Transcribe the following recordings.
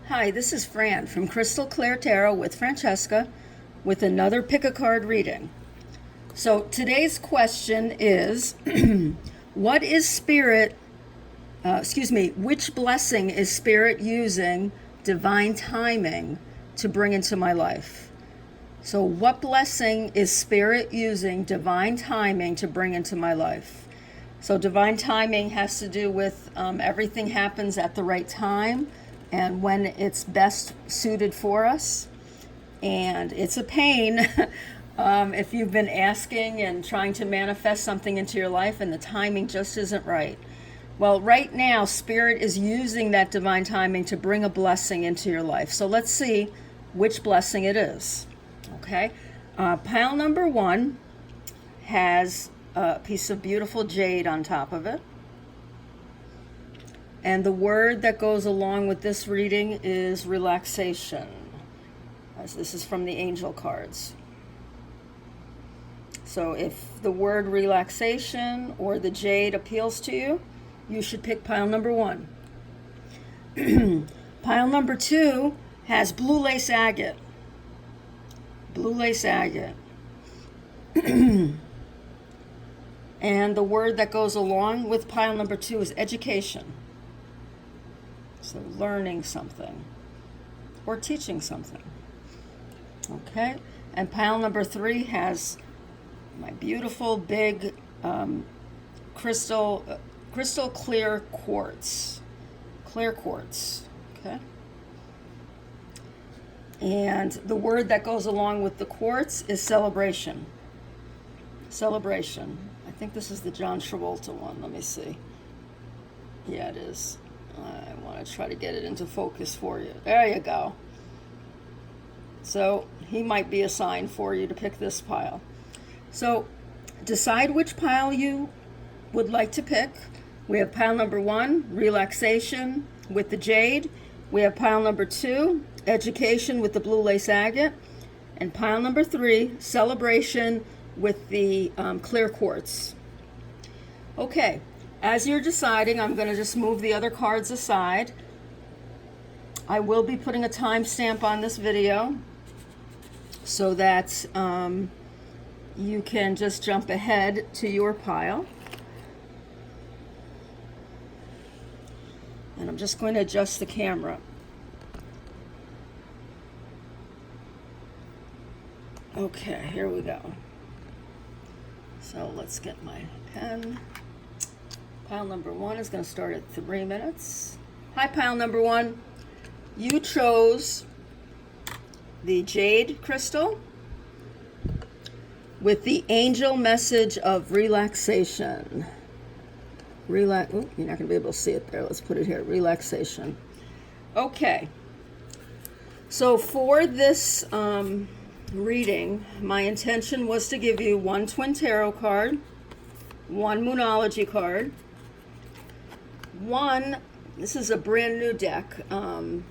Hi, this is Fran from Crystal Clear Tarot with Francesca with another Pickacard reading. So today's question is, what is Spirit, which blessing is Spirit using divine timing to bring into my life? So what blessing is Spirit using divine timing to bring into my life? So divine timing has to do with everything happens at the right time and when it's best suited for us. And it's a pain if you've been asking and trying to manifest something into your life and the timing just isn't right. Well, right now, Spirit is using that divine timing to bring a blessing into your life. So let's see which blessing it is. Okay? Pile number 1 has a piece of beautiful jade on top of it. And the word that goes along with this reading is relaxation, as this is from the angel cards. So if the word relaxation or the jade appeals to you, you should pick pile number 1. Pile number 2 has blue lace agate. Blue lace agate. And the word that goes along with pile number 2 is education. So learning something or teaching something. Okay, and pile number 3 has my beautiful big crystal clear quartz. Clear quartz. Okay. And the word that goes along with the quartz is celebration. Celebration. I think this is the John Travolta one. Let me see. Yeah, it is. I want to try to get it into focus for you. There you go. So he might be a sign for you to pick this pile. So decide which pile you would like to pick. We have pile number 1, relaxation with the jade. We have pile number 2, education with the blue lace agate. And pile number 3, celebration with the clear quartz. Okay. As you're deciding, I'm going to just move the other cards aside. I will be putting a timestamp on this video so that you can just jump ahead to your pile. And I'm just going to adjust the camera. Okay, here we go. So let's get my pen. Pile number 1 is going to start at 3 minutes. Hi, pile number 1. You chose the jade crystal with the angel message of relaxation. Oh, you're not going to be able to see it there. Let's put it here. Relaxation. Okay. So for this reading, my intention was to give you 1 twin tarot card, 1 moonology card, this is a brand new deck, it's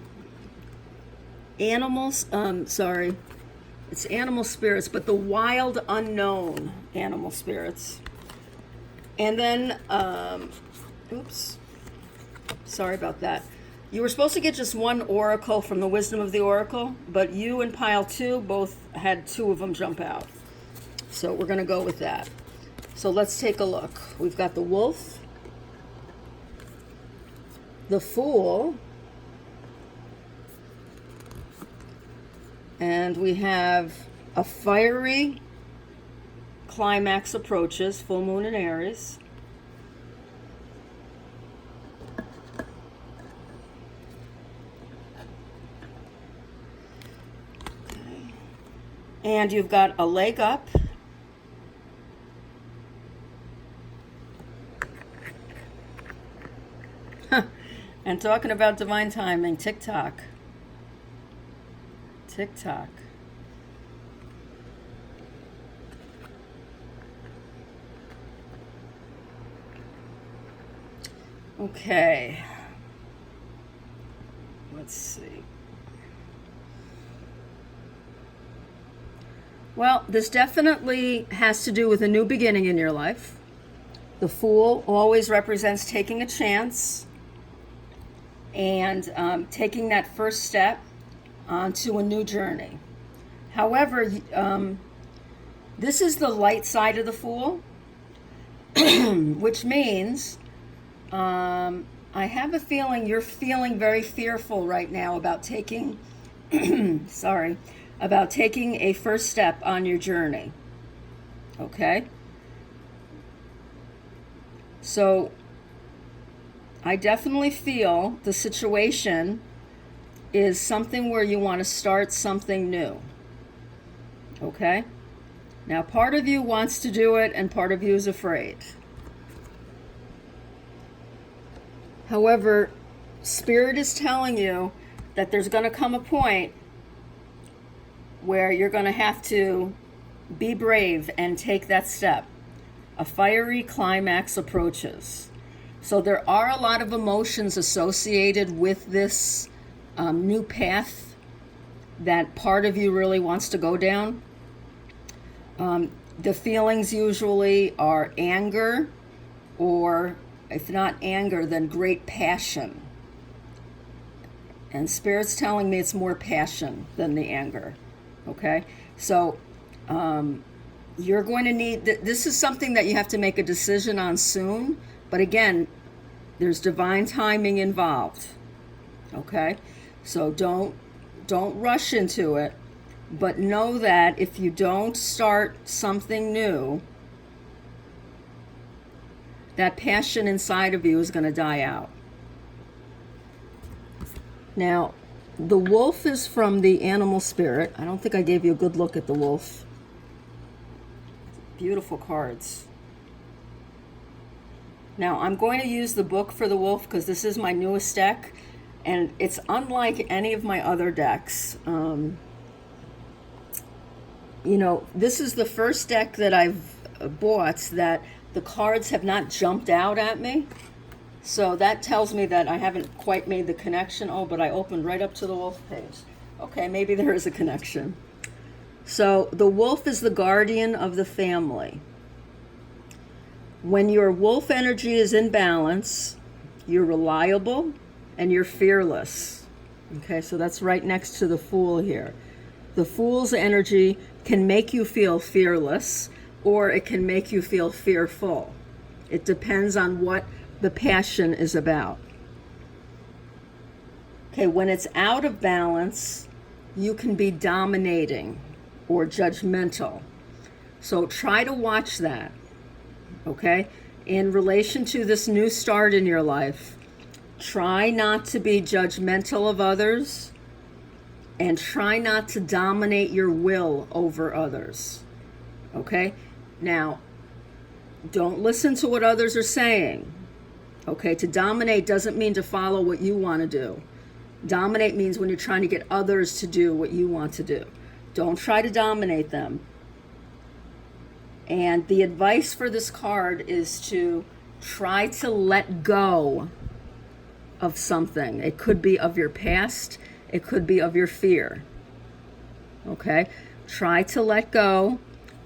animal spirits, but the wild unknown animal spirits. And then, sorry about that. You were supposed to get just 1 oracle from the Wisdom of the Oracle, but you and pile 2 both had 2 of them jump out. So we're going to go with that. So let's take a look. We've got the wolf, the fool, and we have a fiery climax approaches, full moon in Aries. Okay. And you've got a leg up. And talking about divine timing, tick-tock. Tick-tock. Okay. Let's see. Well, this definitely has to do with a new beginning in your life. The Fool always represents taking a chance and taking that first step onto a new journey. However, this is the light side of the Fool, which means I have a feeling you're feeling very fearful right now about taking, about taking a first step on your journey. Okay? So I definitely feel the situation is something where you want to start something new. Okay? Now, part of you wants to do it and part of you is afraid. However, Spirit is telling you that there's going to come a point where you're going to have to be brave and take that step. A fiery climax approaches. So there are a lot of emotions associated with this new path that part of you really wants to go down. The feelings usually are anger, or if not anger, then great passion. And Spirit's telling me it's more passion than the anger. Okay? So you're going to need, this is something that you have to make a decision on soon. But again, there's divine timing involved. Okay? So don't rush into it. But know that if you don't start something new, that passion inside of you is going to die out. Now, the wolf is from the animal spirit. I don't think I gave you a good look at the wolf. Beautiful cards. Now, I'm going to use the book for the wolf because this is my newest deck, and it's unlike any of my other decks. You know, this is the first deck that I've bought that the cards have not jumped out at me. So that tells me that I haven't quite made the connection. Oh, but I opened right up to the wolf page. Okay, maybe there is a connection. So the wolf is the guardian of the family. When your wolf energy is in balance, you're reliable and you're fearless. Okay, so that's right next to the Fool here. The Fool's energy can make you feel fearless, or it can make you feel fearful. It depends on what the passion is about. Okay, when it's out of balance, you can be dominating or judgmental. So try to watch that, okay? In relation to this new start in your life, try not to be judgmental of others, and try not to dominate your will over others. Okay? Now, don't listen to what others are saying. Okay? To dominate doesn't mean to follow what you want to do. Dominate means when you're trying to get others to do what you want to do. Don't try to dominate them. And the advice for this card is to try to let go of something. It could be of your past. It could be of your fear. Okay? Try to let go.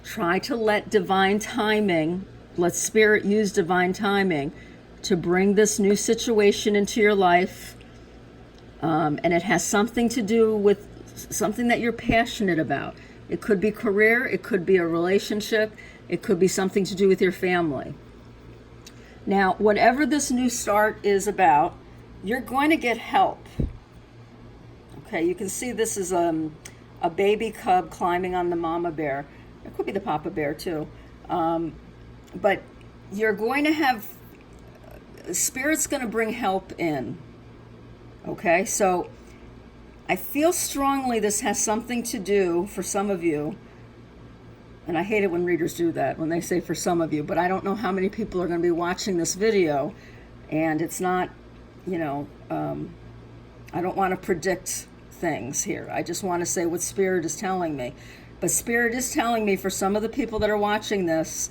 Try to let divine timing, let Spirit use divine timing to bring this new situation into your life. And it has something to do with something that you're passionate about. It could be career. It could be a relationship. It could be something to do with your family. Now, whatever this new start is about, you're going to get help. Okay, you can see this is a baby cub climbing on the mama bear. It could be the papa bear too. But you're going to have, Spirit's going to bring help in. Okay, so I feel strongly this has something to do, for some of you, and I hate it when readers do that, when they say for some of you, but I don't know how many people are going to be watching this video, and it's not, you know, I don't want to predict things here. I just want to say what Spirit is telling me. But Spirit is telling me for some of the people that are watching this,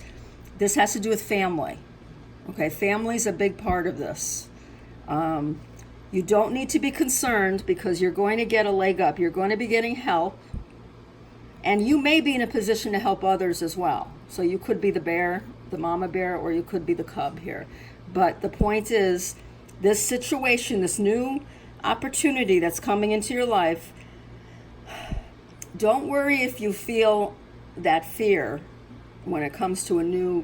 this has to do with family. Okay, family's a big part of this. You don't need to be concerned because you're going to get a leg up. You're going to be getting help. And you may be in a position to help others as well. So you could be the bear, the mama bear, or you could be the cub here. But the point is, this situation, this new opportunity that's coming into your life, don't worry if you feel that fear when it comes to a new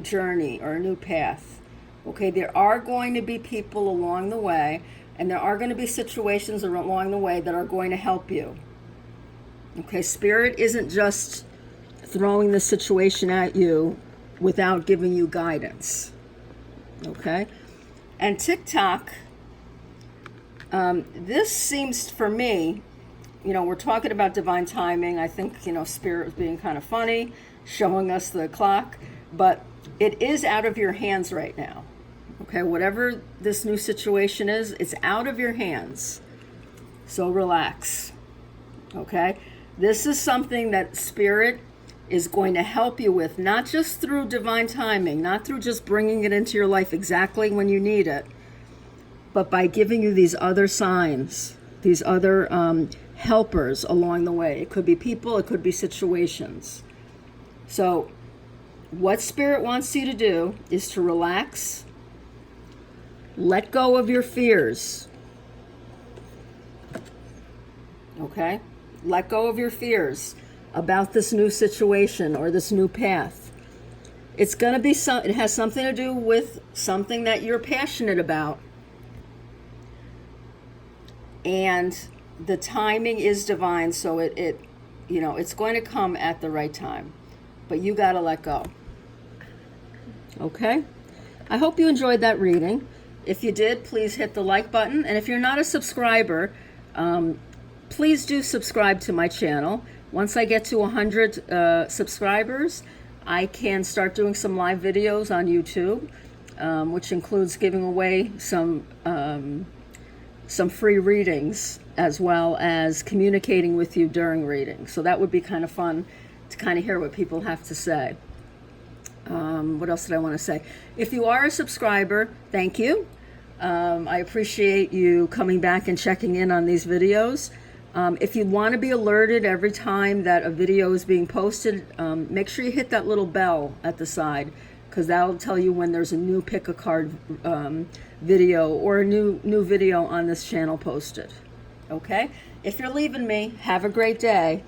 journey or a new path. Okay, there are going to be people along the way, and there are going to be situations along the way that are going to help you. Okay, Spirit isn't just throwing the situation at you without giving you guidance. Okay, and TikTok, this seems for me, we're talking about divine timing. I think, Spirit was being kind of funny, showing us the clock, but it is out of your hands right now. Okay, whatever this new situation is, it's out of your hands. So relax. Okay, this is something that Spirit is going to help you with, not just through divine timing, not through just bringing it into your life exactly when you need it, but by giving you these other signs, these other helpers along the way. It could be people, it could be situations. So what Spirit wants you to do is to relax, let go of your fears. Okay? Let go of your fears about this new situation or this new path. It's going to be it has something to do with something that you're passionate about. And the timing is divine, so it's going to come at the right time. But you got to let go. Okay? I hope you enjoyed that reading. If you did, please hit the like button. And if you're not a subscriber, please do subscribe to my channel. Once I get to 100 subscribers, I can start doing some live videos on YouTube, which includes giving away some free readings, as well as communicating with you during readings. So that would be kind of fun to kind of hear what people have to say. What else did I want to say? If you are a subscriber, thank you. I appreciate you coming back and checking in on these videos. If you want to be alerted every time that a video is being posted, make sure you hit that little bell at the side, because that'll tell you when there's a new Pickacard video or a new video on this channel posted. Okay? If you're leaving me, have a great day.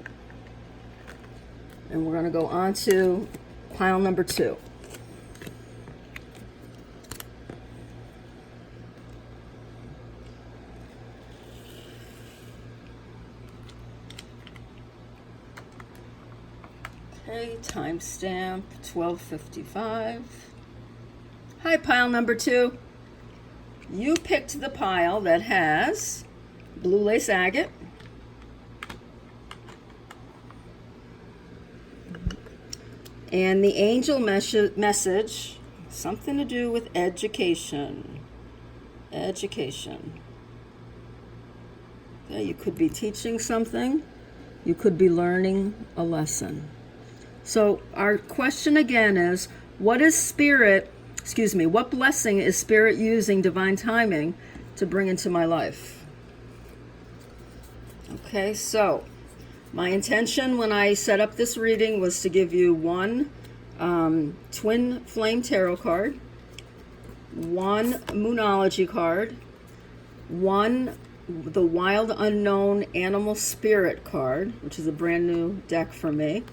And we're going to go on to pile number 2. Okay, timestamp 12:55. Hi, pile number 2. You picked the pile that has blue lace agate, and the angel message, something to do with education. Education. Okay, you could be teaching something. You could be learning a lesson. So our question again is, what blessing is Spirit using divine timing to bring into my life? Okay, so my intention when I set up this reading was to give you one Twin Flame Tarot card, one Moonology card, one the Wild Unknown Animal Spirit card, which is a brand new deck for me.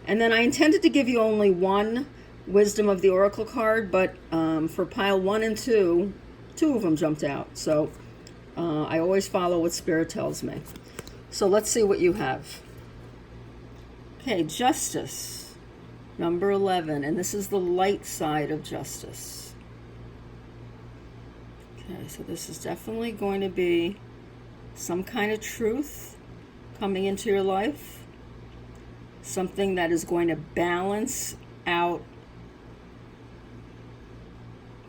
And then I intended to give you only one Wisdom of the Oracle card, but for pile 1 and 2, 2 of them jumped out. So I always follow what Spirit tells me. So let's see what you have. Okay, Justice, number 11. And this is the light side of justice. Okay, so this is definitely going to be some kind of truth coming into your life. Something that is going to balance out,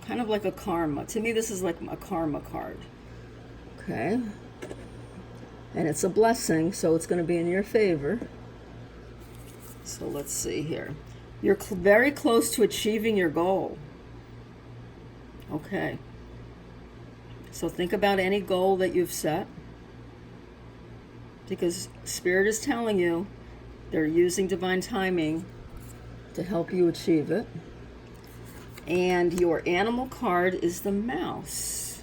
kind of like a karma. To me, this is like a karma card. Okay. And it's a blessing, so it's going to be in your favor. So let's see here. You're very close to achieving your goal. Okay. So think about any goal that you've set, because Spirit is telling you they're using divine timing to help you achieve it. And your animal card is the mouse.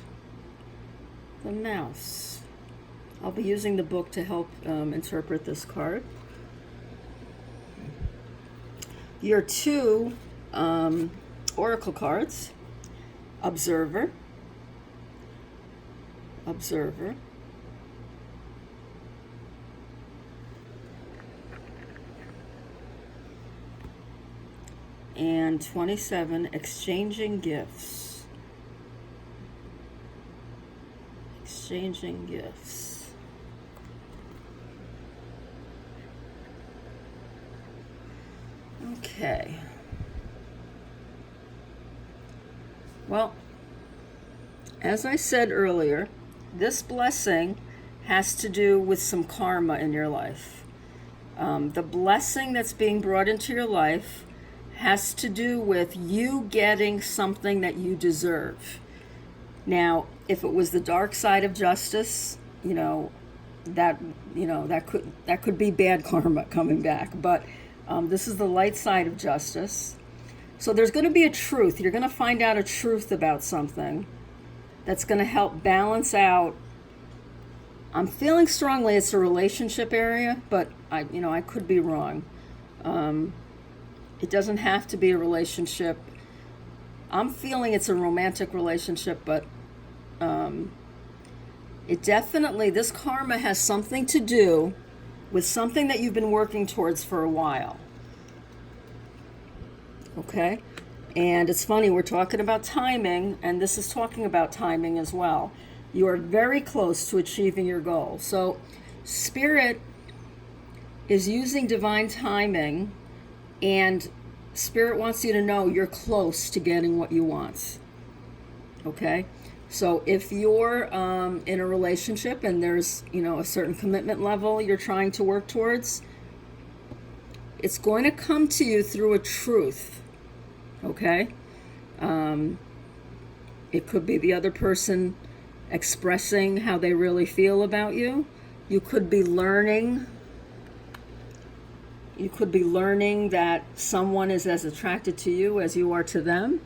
The mouse. I'll be using the book to help interpret this card. Your two oracle cards, Observer, Observer, and 27, Exchanging Gifts. Exchanging Gifts. Okay. Well, as I said earlier, this blessing has to do with some karma in your life. The blessing that's being brought into your life has to do with you getting something that you deserve. Now, if it was the dark side of justice, that could be bad karma coming back. But this is the light side of justice. So there's going to be a truth. You're going to find out a truth about something that's going to help balance out. I'm feeling strongly it's a relationship area, but I could be wrong. It doesn't have to be a relationship. I'm feeling it's a romantic relationship, but it definitely, this karma has something to do with something that you've been working towards for a while. Okay? And it's funny, we're talking about timing, and this is talking about timing as well. You are very close to achieving your goal. So, Spirit is using divine timing, and Spirit wants you to know you're close to getting what you want. Okay? So if you're in a relationship and there's, a certain commitment level you're trying to work towards, it's going to come to you through a truth. Okay? It could be the other person expressing how they really feel about you. You could be learning that someone is as attracted to you as you are to them.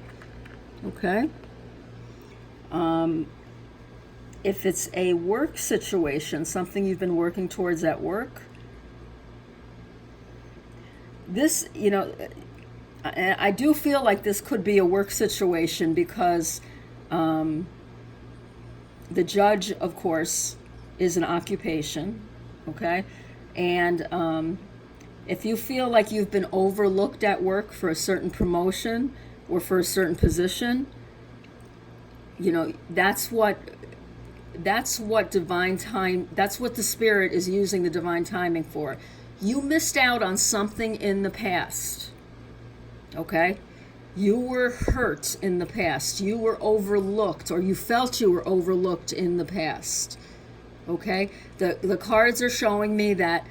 Okay? If it's a work situation, something you've been working towards at work, this, I do feel like this could be a work situation because the judge, of course, is an occupation, okay? And if you feel like you've been overlooked at work for a certain promotion or for a certain position, that's what divine time, that's what the Spirit is using the divine timing for. You missed out on something in the past. Okay? You were hurt in the past. You were overlooked, or you felt you were overlooked in the past. Okay? The cards are showing me that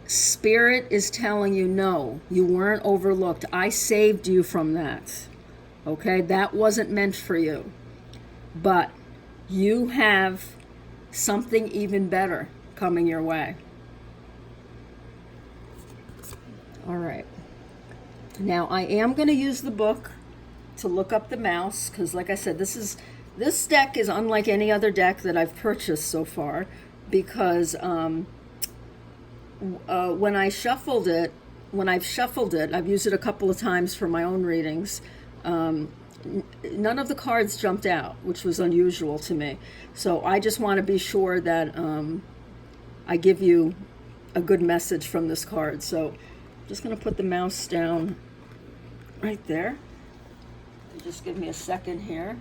Spirit is telling you, no, you weren't overlooked. I saved you from that. Okay? That wasn't meant for you. But you have something even better coming your way. All right. Now, I am going to use the book to look up the mouse, because like I said, this deck is unlike any other deck that I've purchased so far, because when I've shuffled it, I've used it a couple of times for my own readings, none of the cards jumped out, which was unusual to me. So I just want to be sure that I give you a good message from this card. So I'm just going to put the mouse down right there. Just give me a second here.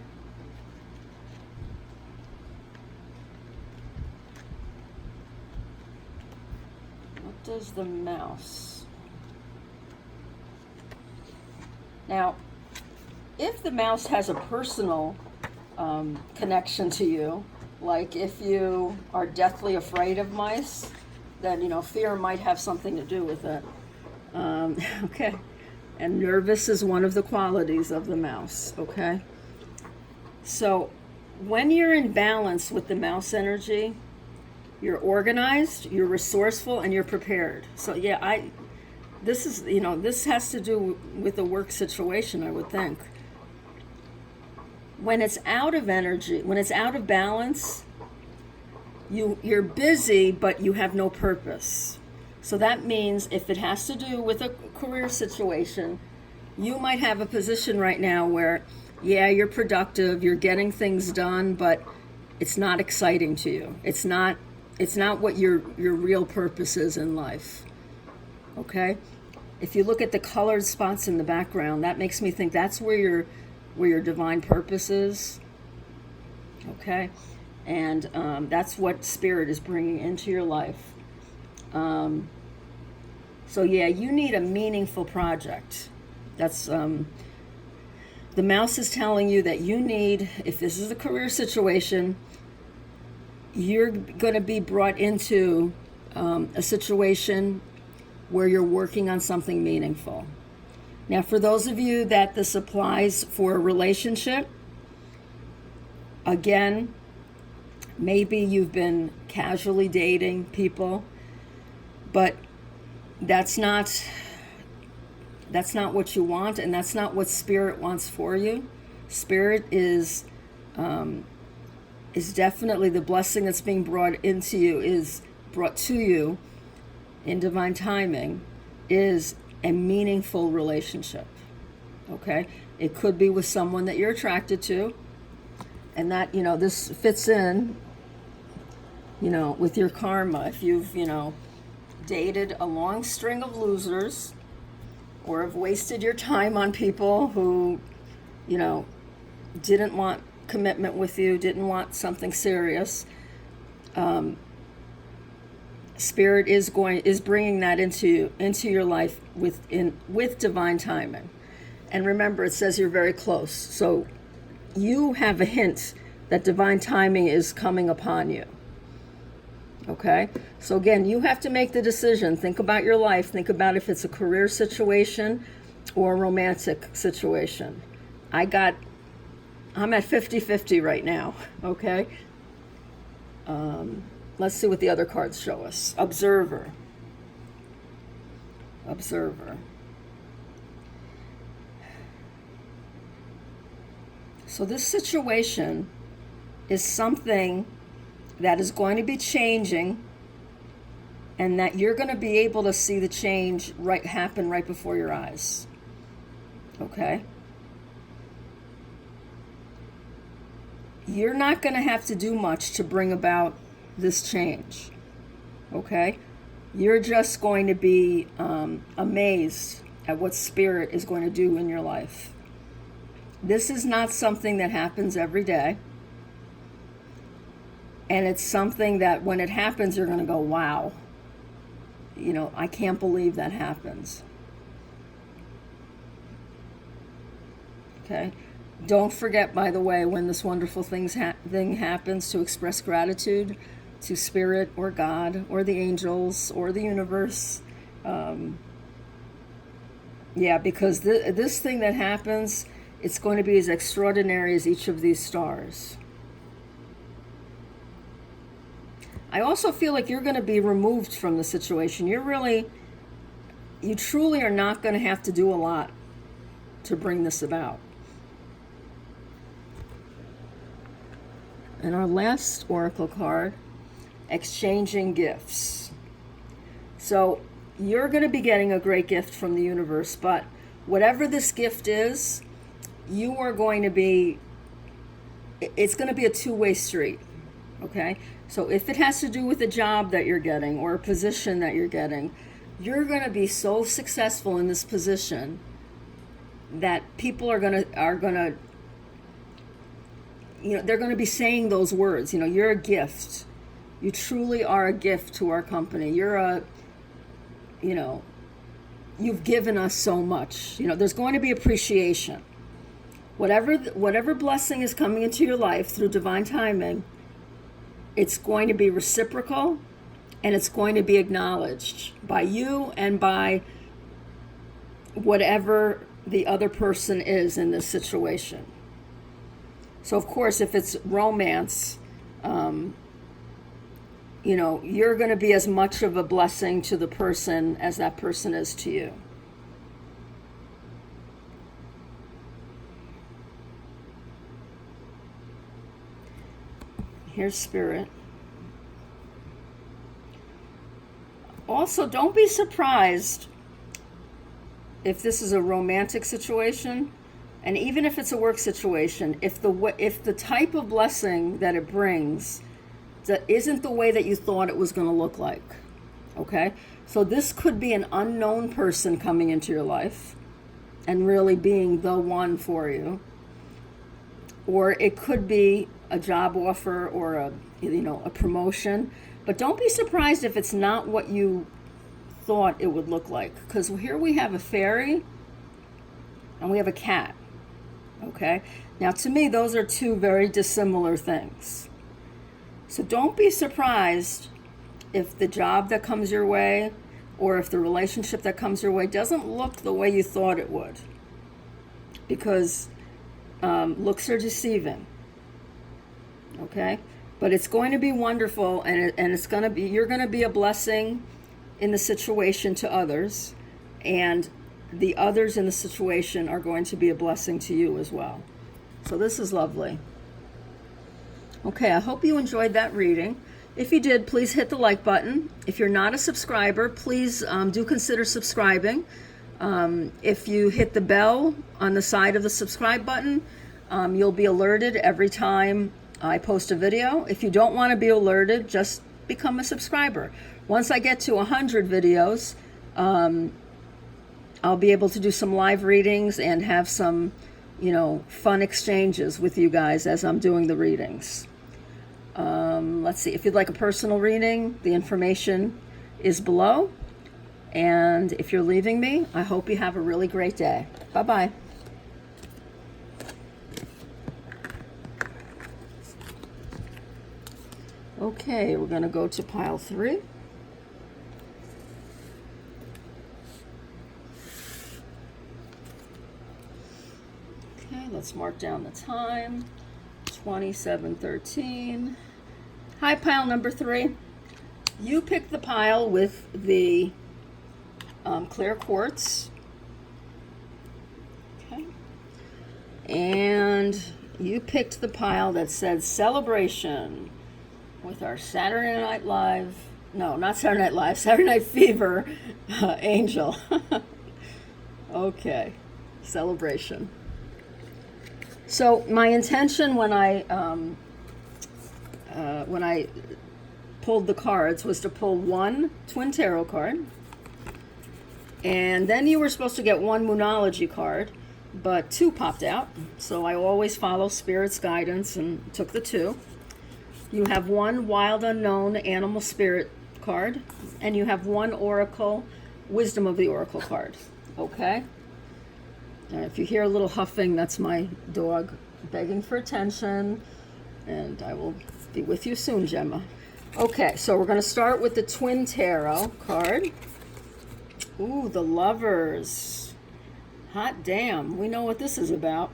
What does the mouse? Now, if the mouse has a personal connection to you, like if you are deathly afraid of mice, then, fear might have something to do with it. Okay. And nervous is one of the qualities of the mouse, okay? So when you're in balance with the mouse energy, you're organized, you're resourceful, and you're prepared. So yeah, this has to do with a work situation, I would think. when it's out of energy, when it's out of balance, you're busy, but you have no purpose. So that means if it has to do with a career situation, you might have a position right now where, yeah, you're productive, you're getting things done, but it's not exciting to you. It's not what your real purpose is in life. Okay? If you look at the colored spots in the background, that makes me think that's where your divine purpose is. Okay? And that's what Spirit is bringing into your life. So yeah, you need a meaningful project. That's the mouse is telling you that you need, if this is a career situation, you're going to be brought into a situation where you're working on something meaningful. Now, for those of you that this applies for a relationship, again, maybe you've been casually dating people, but that's not what you want, and that's not what Spirit wants for you. Spirit is definitely the blessing that's being brought into you, is brought to you in divine timing, is a meaningful relationship. Okay? It could be with someone that you're attracted to, and that, this fits in, with your karma. If you've, dated a long string of losers, or have wasted your time on people who, didn't want commitment with you, didn't want something serious, Spirit is bringing that into your life with divine timing. And remember, it says you're very close, so you have a hint that divine timing is coming upon you. Okay? So again, you have to make the decision. Think about your life. Think about if it's a career situation or a romantic situation. I'm at 50-50 right now. Okay? Let's see what the other cards show us. Observer. So this situation is something that is going to be changing, and that you're going to be able to see the change happen right before your eyes. Okay? You're not going to have to do much to bring about this change. Okay? You're just going to be amazed at what Spirit is going to do in your life. This is not something that happens every day. And it's something that when it happens, you're going to go, wow. I can't believe that happens. Okay? Don't forget, by the way, when this wonderful thing happens, to express gratitude to Spirit or God or the angels or the universe. Because this thing that happens, it's going to be as extraordinary as each of these stars. I also feel like you're going to be removed from the situation. You truly are not going to have to do a lot to bring this about. And our last oracle card, exchanging gifts. So you're going to be getting a great gift from the universe, but whatever this gift is, it's going to be a two-way street. Okay? So if it has to do with a job that you're getting or a position that you're getting, you're going to be so successful in this position that people are going to they're going to be saying those words. You're a gift. You truly are a gift to our company. You've given us so much. There's going to be appreciation. Whatever blessing is coming into your life through divine timing, it's going to be reciprocal, and it's going to be acknowledged by you and by whatever the other person is in this situation. So, of course, if it's romance, you're going to be as much of a blessing to the person as that person is to you. here's Spirit. Also, don't be surprised if this is a romantic situation, and even if it's a work situation, if the type of blessing that it brings that isn't the way that you thought it was going to look like. Okay? So this could be an unknown person coming into your life and really being the one for you. Or it could be a job offer or a promotion. But don't be surprised if it's not what you thought it would look like. Because here we have a fairy and we have a cat. Okay? Now to me, those are two very dissimilar things. So don't be surprised if the job that comes your way or if the relationship that comes your way doesn't look the way you thought it would. Because looks are deceiving. Okay? But it's going to be wonderful, and you're going to be a blessing in the situation to others, and the others in the situation are going to be a blessing to you as well. So this is lovely. Okay, I hope you enjoyed that reading. If you did, please hit the like button. If you're not a subscriber, please do consider subscribing. If you hit the bell on the side of the subscribe button, you'll be alerted every time I post a video. If you don't want to be alerted, just become a subscriber. Once I get to 100 videos, I'll be able to do some live readings and have some, fun exchanges with you guys as I'm doing the readings. Let's see, if you'd like a personal reading, the information is below. And if you're leaving me, I hope you have a really great day. Bye-bye. Okay, we're going to go to pile 3. Okay, let's mark down the time. 27:13. Hi, pile number 3. You picked the pile with the clear quartz. Okay. And you picked the pile that said celebration with our Saturday Night Live. No, not Saturday Night Live. Saturday Night Fever angel. Okay. Celebration. So my intention when I pulled the cards was to pull one Twin Tarot card, and then you were supposed to get one Moonology card, but 2 popped out, so I always follow Spirit's guidance and took the 2. You have one Wild Unknown Animal Spirit card, and you have one Oracle Wisdom of the Oracle card. Okay? If you hear a little huffing, that's my dog begging for attention, and I will be with you soon, Gemma. Okay, so we're going to start with the Twin Tarot card. Ooh, the Lovers. Hot damn, we know what this is about.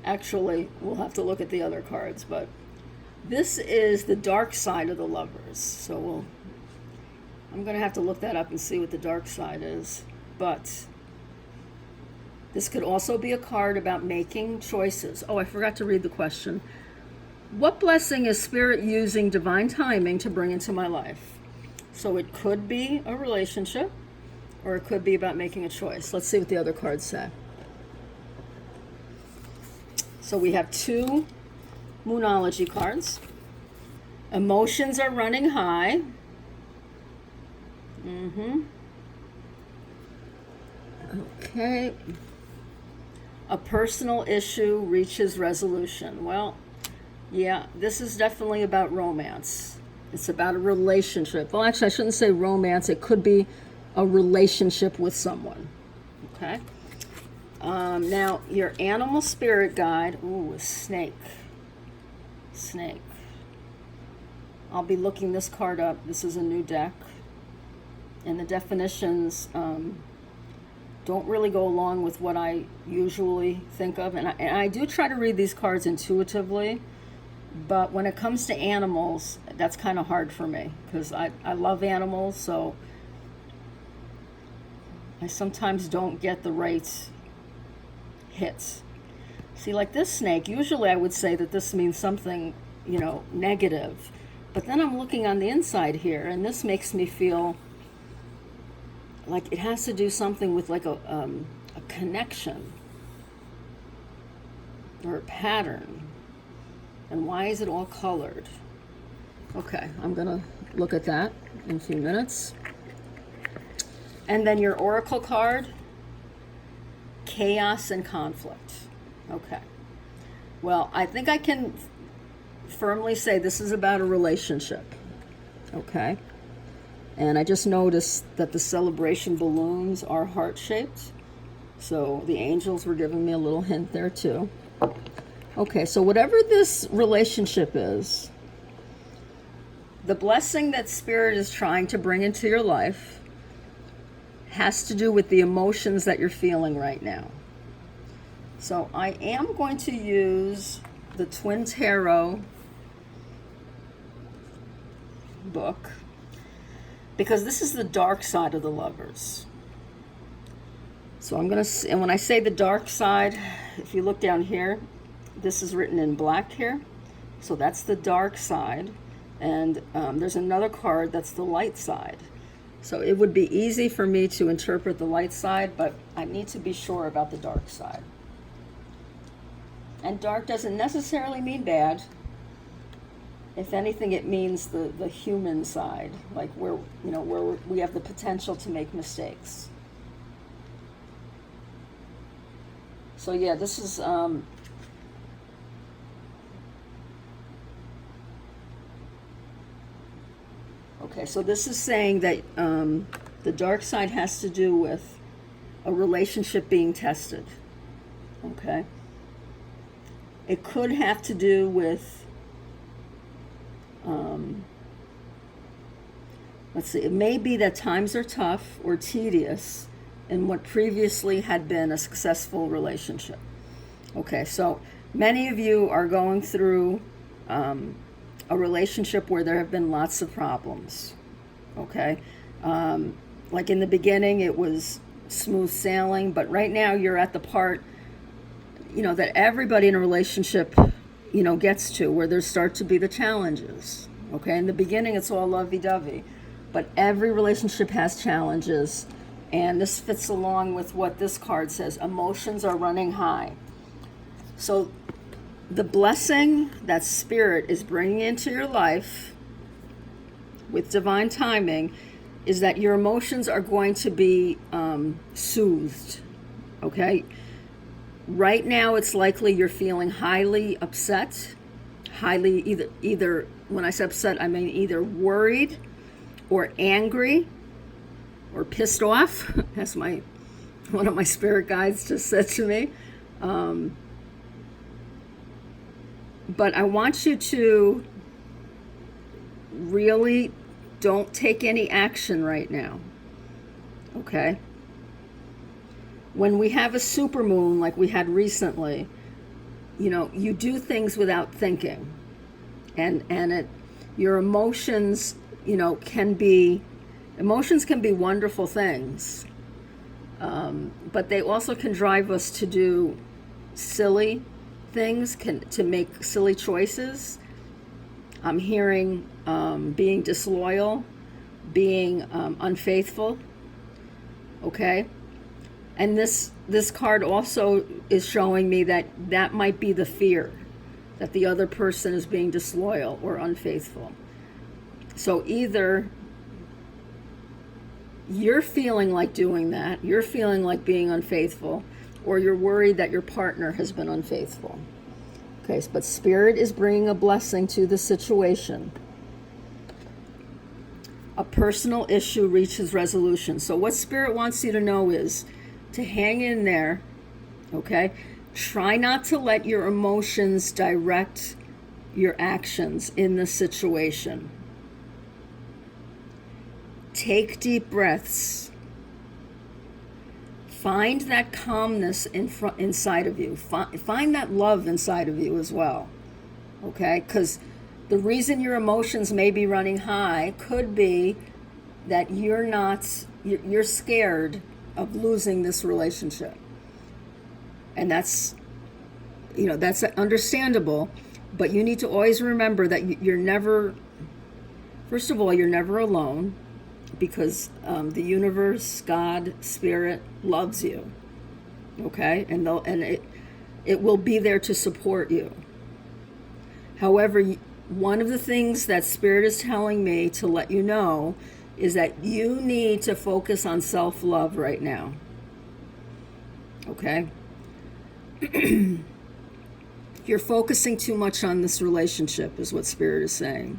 Actually, we'll have to look at the other cards, but this is the dark side of the Lovers. So I'm going to have to look that up and see what the dark side is. But this could also be a card about making choices. Oh, I forgot to read the question. What blessing is Spirit using divine timing to bring into my life? So it could be a relationship, or it could be about making a choice. Let's see what the other cards say. So we have 2 Moonology cards. Emotions are running high. Okay. A personal issue reaches resolution. Well, yeah, this is definitely about romance. It's about a relationship. Well, actually, I shouldn't say romance. It could be a relationship with someone. Okay? Now, your animal spirit guide. Ooh, a snake. Snake. I'll be looking this card up. This is a new deck. And the definitions don't really go along with what I usually think of. And I do try to read these cards intuitively. But when it comes to animals, that's kind of hard for me. Because I love animals, so I sometimes don't get the right hits. See, like this snake, usually I would say that this means something negative. But then I'm looking on the inside here, and this makes me feel like it has to do something with like a connection or a pattern. And why is it all colored? Okay, I'm gonna look at that in a few minutes. And then your oracle card, chaos and conflict. Okay. Well, I think I can firmly say this is about a relationship. Okay. And I just noticed that the celebration balloons are heart-shaped. So the angels were giving me a little hint there too. Okay, so whatever this relationship is, the blessing that Spirit is trying to bring into your life has to do with the emotions that you're feeling right now. So I am going to use the Twin Tarot book because this is the dark side of the Lovers. So I'm going to, and when I say the dark side, if you look down here, this is written in black here. So that's the dark side. And there's another card that's the light side. So it would be easy for me to interpret the light side, but I need to be sure about the dark side. And dark doesn't necessarily mean bad. If anything, it means the human side, like where we have the potential to make mistakes. So yeah, this is okay. So this is saying that the dark side has to do with a relationship being tested. Okay. It could have to do with let's see, it may be that times are tough or tedious in what previously had been a successful relationship. Okay, so many of you are going through a relationship where there have been lots of problems. Okay, like in the beginning it was smooth sailing, but right now you're at the part, that everybody in a relationship, gets to, where there start to be the challenges. Okay, in the beginning it's all lovey-dovey, but every relationship has challenges, and this fits along with what this card says. Emotions are running high. So the blessing that Spirit is bringing into your life with divine timing is that your emotions are going to be soothed. Okay, right now it's likely you're feeling highly upset, either when I say upset, I mean either worried or angry or pissed off, as one of my spirit guides just said to me. But I want you to really don't take any action right now. Okay? When we have a supermoon like we had recently, you do things without thinking. And your emotions, can be wonderful things. But they also can drive us to do silly things, to make silly choices. I'm hearing being disloyal, being unfaithful. Okay? And this card also is showing me that might be the fear, that the other person is being disloyal or unfaithful. So either you're feeling like doing that, you're feeling like being unfaithful, or you're worried that your partner has been unfaithful. Okay, but Spirit is bringing a blessing to the situation. A personal issue reaches resolution. So what Spirit wants you to know is to hang in there, okay? Try not to let your emotions direct your actions in the situation. Take deep breaths. Find that calmness inside of you. Find that love inside of you as well, okay? Because the reason your emotions may be running high could be that you're scared of losing this relationship. And that's understandable, But you need to always remember that you're never, first of all, you're never alone, because the universe, God, Spirit loves you. Okay? And it will be there to support you. However, one of the things that Spirit is telling me to let you know is that you need to focus on self-love right now. Okay? You're focusing too much on this relationship, is what Spirit is saying.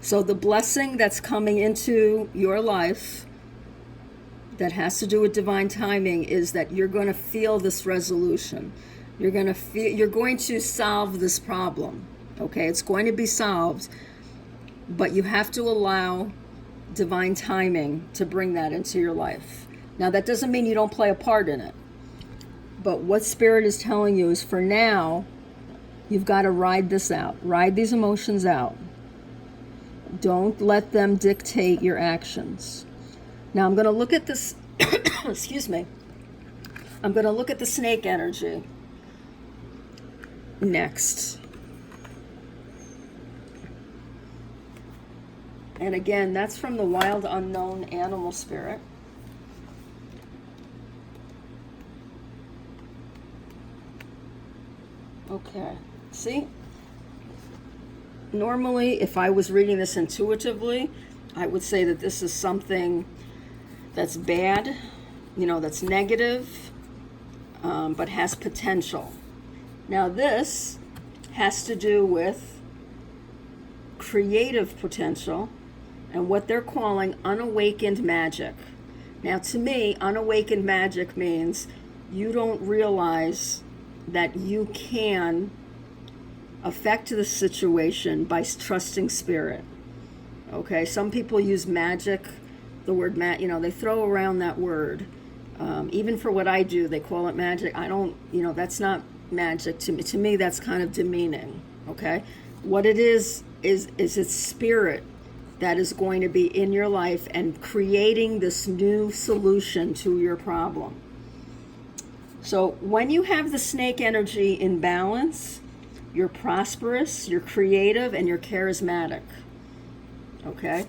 So the blessing that's coming into your life that has to do with divine timing is that you're going to feel this resolution. You're going to solve this problem. Okay? It's going to be solved, but you have to allow divine timing to bring that into your life. Now, that doesn't mean you don't play a part in it. But what Spirit is telling you is, for now, you've got to ride this out. Ride these emotions out. Don't let them dictate your actions. Now, I'm going to look at this, excuse me. I'm going to look at the snake energy next. And again, that's from the wild unknown animal spirit. Okay, see? Normally, if I was reading this intuitively, I would say that this is something that's bad, that's negative, but has potential. Now, this has to do with creative potential and what they're calling unawakened magic. Now, to me, unawakened magic means you don't realize that you can affect the situation by trusting Spirit. Okay, some people use magic, the word they throw around that word. Even for what I do, they call it magic. I don't, that's not magic to me. To me, that's kind of demeaning. Okay, what it is it's Spirit that is going to be in your life and creating this new solution to your problem. So when you have the snake energy in balance, you're prosperous, you're creative, and you're charismatic. Okay?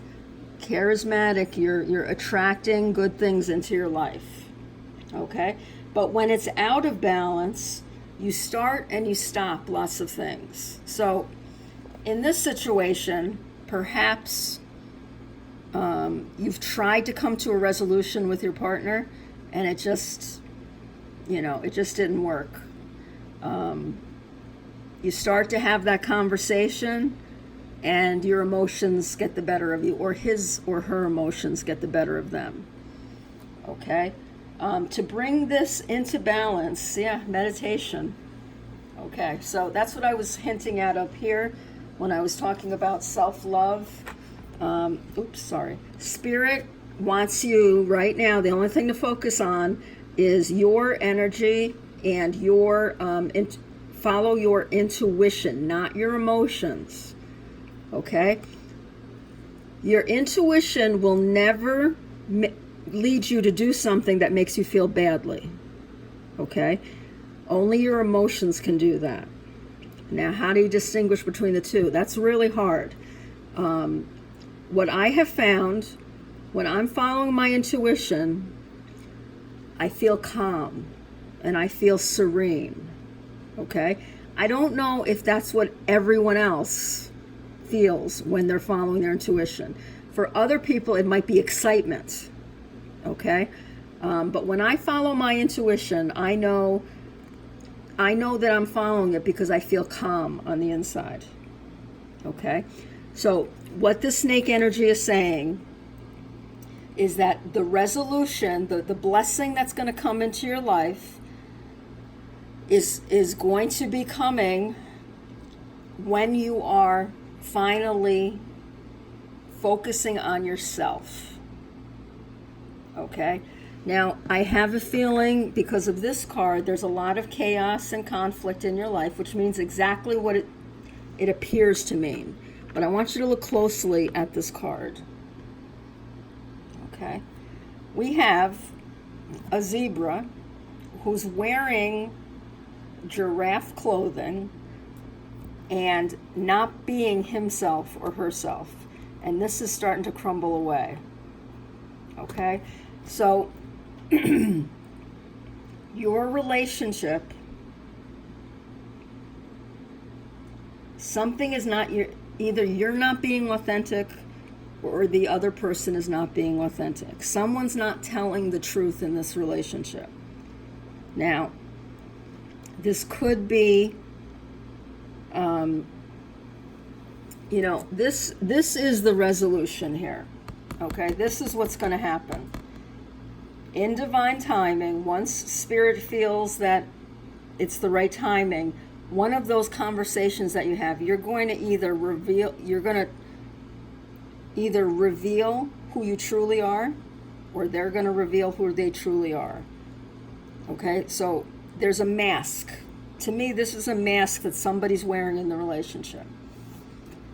Charismatic, you're attracting good things into your life. Okay? But when it's out of balance, you start and you stop lots of things. So in this situation, perhaps you've tried to come to a resolution with your partner, and it just didn't work. You start to have that conversation, and your emotions get the better of you, or his or her emotions get the better of them. Okay? To bring this into balance, meditation. Okay, so that's what I was hinting at up here when I was talking about self-love. Spirit wants you right now, the only thing to focus on is your energy and your follow your intuition, not your emotions. Okay? Your intuition will never lead you to do something that makes you feel badly. Okay? Only your emotions can do that. Now, how do you distinguish between the two? That's really hard. What I have found, when I'm following my intuition, I feel calm and I feel serene. Okay? I don't know if that's what everyone else feels when they're following their intuition. For other people, it might be excitement. Okay? But when I follow my intuition, I know that I'm following it because I feel calm on the inside. Okay? So what the snake energy is saying is that the resolution, the blessing that's going to come into your life is going to be coming when you are finally focusing on yourself. Okay? Now, I have a feeling because of this card, there's a lot of chaos and conflict in your life, which means exactly what it appears to mean. But I want you to look closely at this card. Okay? We have a zebra who's wearing giraffe clothing and not being himself or herself. And this is starting to crumble away. Okay? So, your relationship, something is not, either you're not being authentic or the other person is not being authentic. Someone's not telling the truth in this relationship. Now, this could be, this is the resolution here. Okay, this is what's going to happen. In divine timing, once Spirit feels that it's the right timing, one of those conversations that you have, you're going to either reveal who you truly are, or they're going to reveal who they truly are. Okay, so there's a mask. To me, this is a mask that somebody's wearing in the relationship.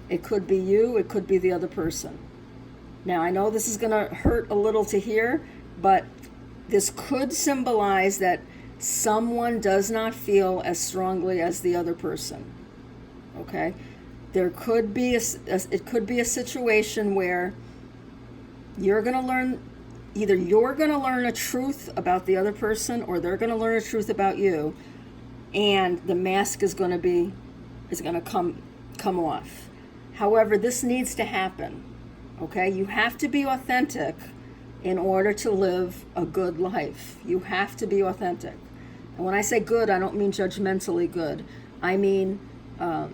It could be you, it could be the other person. Now, I know this is going to hurt a little to hear, but this could symbolize that someone does not feel as strongly as the other person. Okay? There could be it could be a situation where you're going to learn, either you're going to learn a truth about the other person or they're going to learn a truth about you, and the mask is going to come off. However, this needs to happen. Okay? You have to be authentic in order to live a good life. You have to be authentic. And when I say good, I don't mean judgmentally good. I mean a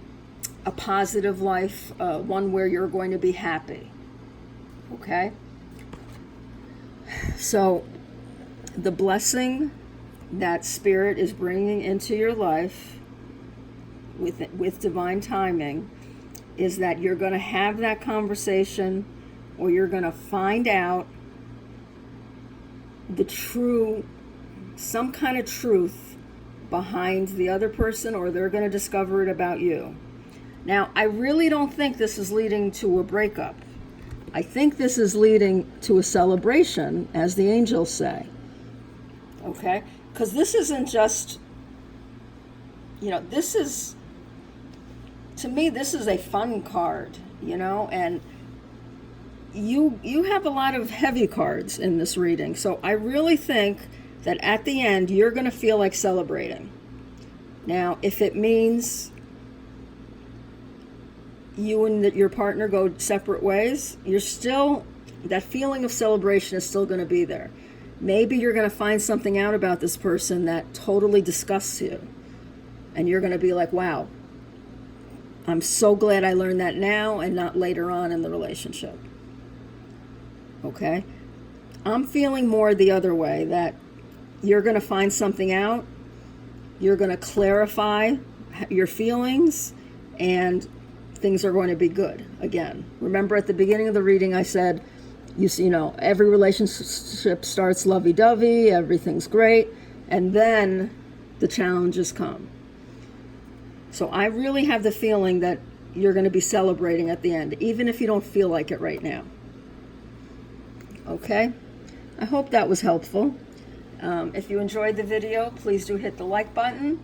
positive life, one where you're going to be happy. Okay? So, the blessing that Spirit is bringing into your life with divine timing is that you're going to have that conversation, or you're going to find out some kind of truth behind the other person, or they're going to discover it about you. Now, I really don't think this is leading to a breakup. I think this is leading to a celebration, as the angels say. Okay? Because this isn't just, to me, this is a fun card, and you have a lot of heavy cards in this reading. So I really think that at the end, you're going to feel like celebrating. Now, if it means you and your partner go separate ways, that feeling of celebration is still going to be there. Maybe you're going to find something out about this person that totally disgusts you. And you're going to be like, wow, I'm so glad I learned that now and not later on in the relationship. Okay? I'm feeling more the other way, that you're going to find something out, you're going to clarify your feelings, and things are going to be good again. Remember at the beginning of the reading I said, every relationship starts lovey-dovey, everything's great, and then the challenges come. So I really have the feeling that you're going to be celebrating at the end, even if you don't feel like it right now. Okay? I hope that was helpful. If you enjoyed the video, please do hit the like button.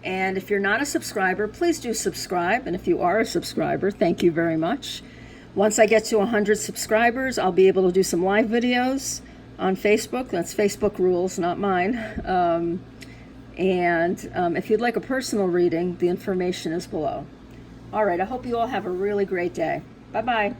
And if you're not a subscriber, please do subscribe. And if you are a subscriber, thank you very much. Once I get to 100 subscribers, I'll be able to do some live videos on Facebook. That's Facebook rules, not mine. If you'd like a personal reading, the information is below. All right, I hope you all have a really great day. Bye-bye.